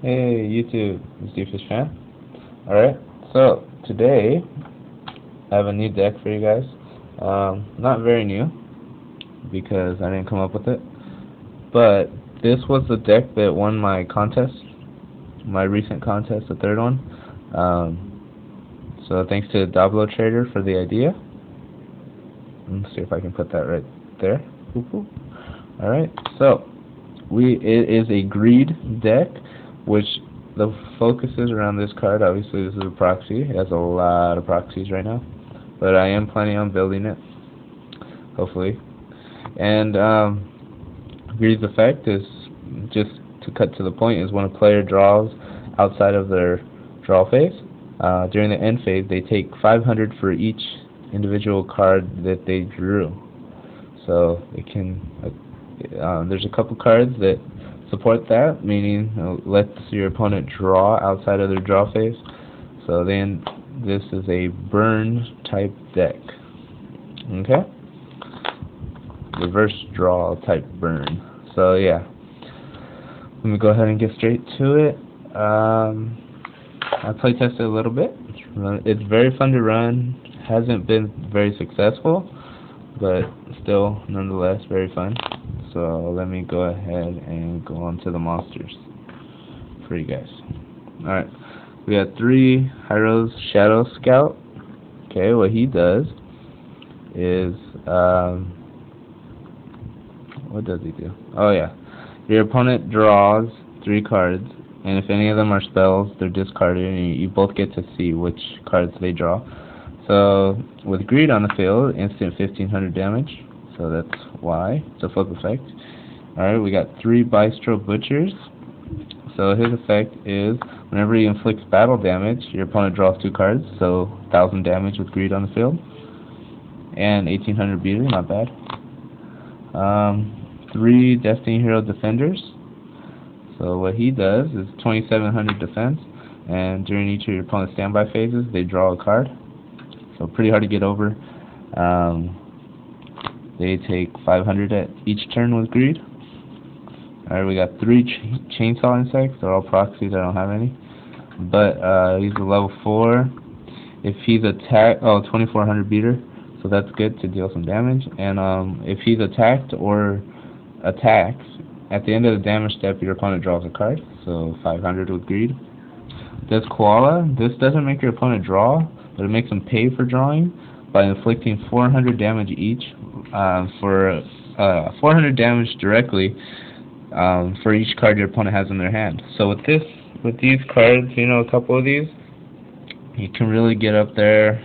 Hey YouTube, it's DFishFan. Alright, so today I have a new deck for you guys. Not very new because I didn't come up with it, but this was the deck that won my contest, my recent contest, the third one. So thanks to DabloTrader for the idea. Let's see if I can put that right there. Alright, so it is a greed deck, which the focus is around this card. Obviously this is a proxy. It has a lot of proxies right now, but I am planning on building it, hopefully. And greed's effect is, just to cut to the point, is when a player draws outside of their draw phase. During the end phase, they take 500 for each individual card that they drew. So it can there's a couple cards that support that, meaning lets your opponent draw outside of their draw phase. So then this is a burn type deck. Okay? Reverse draw type burn. So yeah. Let me go ahead and get straight to it. I play tested a little bit. It's very fun to run. Hasn't been very successful, but still nonetheless very fun. So let me go ahead and go on to the monsters for you guys. Alright, we got 3 Hyro's Shadow Scout. Okay, what he does is, what does he do? Oh yeah, your opponent draws 3 cards, and if any of them are spells, they're discarded, and you both get to see which cards they draw. So with greed on the field, instant 1500 damage. So that's why it's a flip effect. Alright, we got 3 Bistro Butchers. So his effect is whenever he inflicts battle damage, your opponent draws 2 cards, so 1000 damage with greed on the field. And 1800 beater, not bad. 3 Destiny Hero Defenders. So what he does is 2700 defense, and during each of your opponent's standby phases, they draw a card. So pretty hard to get over. They take 500 at each turn with greed. Alright, we got 3 Chainsaw Insects. They're all proxies, I don't have any. But he's a level 4. If he's attacked, 2400 beater, so that's good to deal some damage. And if he's attacked or attacks, at the end of the damage step, your opponent draws a card, so 500 with greed. Does Koala. This doesn't make your opponent draw, but it makes them pay for drawing by inflicting 400 damage each, for 400 damage directly for each card your opponent has in their hand. So with these cards, a couple of these, you can really get up there.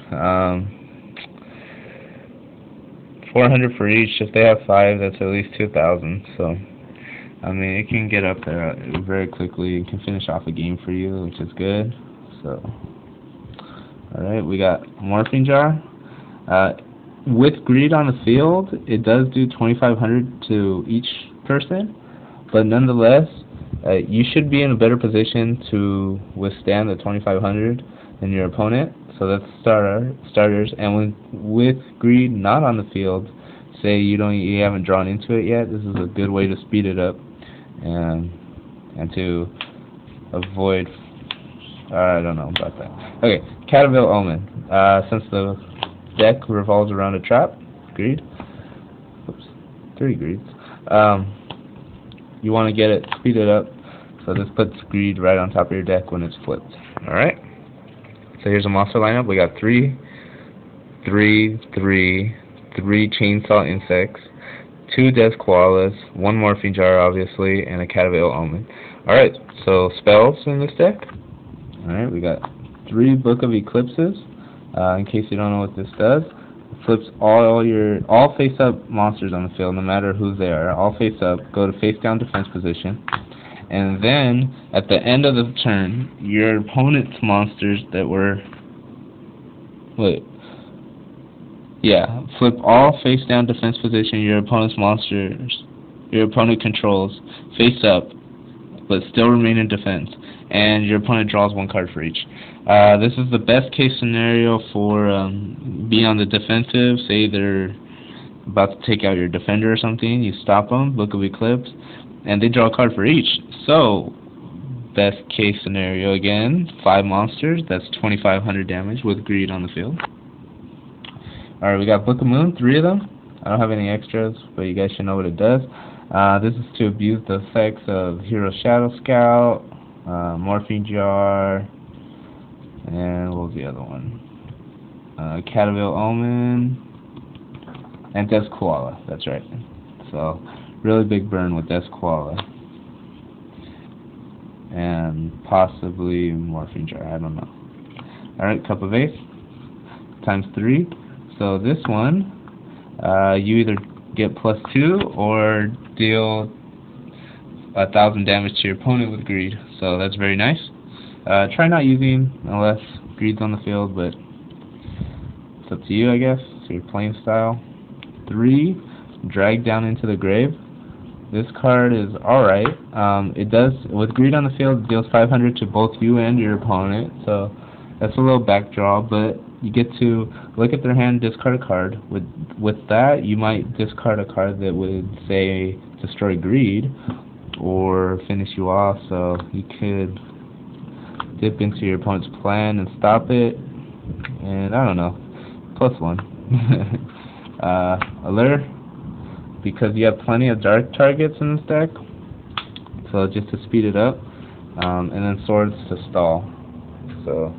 400 for each. If they have 5, that's at least 2,000. So I mean, it can get up there very quickly. It can finish off a game for you, which is good. So, alright, we got Morphing Jar. With greed on the field, it does do 2,500 to each person, but nonetheless, you should be in a better position to withstand the 2,500 than your opponent. So that's starters. And with greed not on the field, say you haven't drawn into it yet, this is a good way to speed it up and to avoid. I don't know about that. Okay, Caterpillar Omen. Since the deck revolves around a trap, greed. Oops, 3 greeds. You want to get it speeded up, so this puts greed right on top of your deck when it's flipped. All right. So here's a monster lineup. We got 3 Chainsaw Insects, 2 Death Koalas, 1 Morphing Jar, obviously, and a Caterpillar Omen. Alright, so spells in this deck. Alright, we got 3 Book of Eclipses. In case you don't know what this does, it flips all face-up monsters on the field, no matter who they are. All face-up, go to face-down defense position. And then, at the end of the turn, your opponent's monsters that were... flip all face-down defense position your opponent's monsters your opponent controls face up, but still remain in defense, and your opponent draws 1 card for each. This is the best case scenario for being on the defensive. Say they're about to take out your defender or something, you stop them, Book of Eclipse, and they draw a card for each. So best case scenario again, 5 monsters, that's 2,500 damage with greed on the field. Alright, we got Book of Moon, 3 of them. I don't have any extras, but you guys should know what it does. This is to abuse the effects of Hero Shadow Scout, Morphine Jar, and what was the other one? Cataville Omen, and Death's Koala, that's right. So, really big burn with Death's Koala. And possibly Morphine Jar, I don't know. Alright, Cup of Ace, times 3. So this one, you either get +2 or deal 1,000 damage to your opponent with greed. So that's very nice. Try not using unless greed's on the field, but it's up to you, I guess. It's your playing style. 3, Drag Down into the Grave. This card is alright. It does, with greed on the field, it deals 500 to both you and your opponent. So that's a little backdraw, but you get to look at their hand, discard a card. With that, you might discard a card that would say destroy greed or finish you off. So you could dip into your opponent's plan and stop it. And I don't know, +1. Allure, because you have plenty of dark targets in this deck. So just to speed it up, and then Swords to stall. So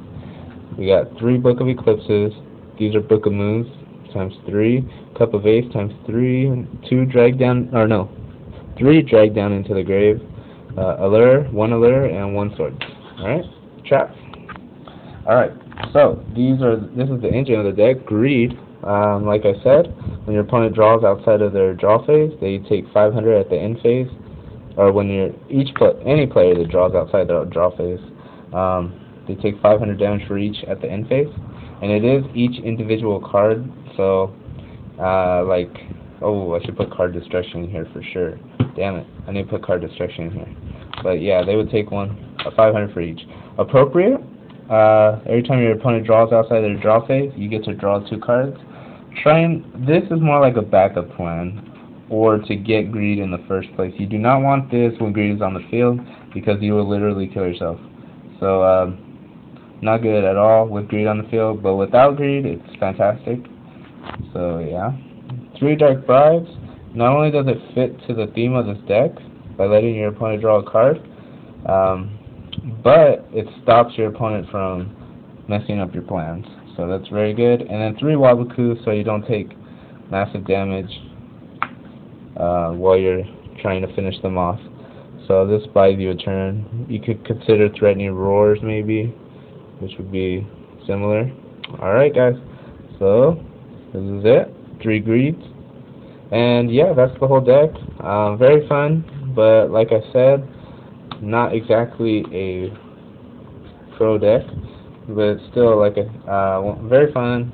we got 3 Book of Eclipses. These are Book of Moons times 3. Cup of Ace times 3. 2 Drag Down, or no, 3 Drag Down into the Grave. Allure, 1 Allure, and 1 Sword. Alright, Trap. Alright, so this is the engine of the deck. Greed. Like I said, when your opponent draws outside of their draw phase, they take 500 at the end phase. Or when any player that draws outside their draw phase, they take 500 damage for each at the end phase, and it is each individual card. So, oh, I should put card destruction in here for sure. Damn it, I need to put card destruction in here. But yeah, they would take 500 for each. Appropriate. Every time your opponent draws outside their draw phase, you get to draw 2 cards. This is more like a backup plan, or to get greed in the first place. You do not want this when greed is on the field, because you will literally kill yourself. So, not good at all with greed on the field, but without greed, it's fantastic. So, yeah. 3 Dark Bribes. Not only does it fit to the theme of this deck, by letting your opponent draw a card, but it stops your opponent from messing up your plans. So that's very good. And then 3 Waboku, so you don't take massive damage while you're trying to finish them off. So this buys you a turn. You could consider threatening roars maybe, which would be similar. Alright guys, so this is it. 3 greeds. And yeah, that's the whole deck. Very fun, but like I said, not exactly a pro deck, but still like very fun.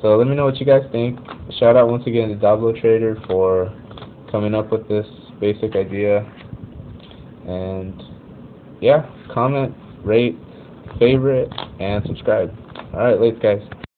So let me know what you guys think. Shout out once again to DabloTrader for coming up with this basic idea. And yeah, comment, rate, favorite, and subscribe. Alright, later guys.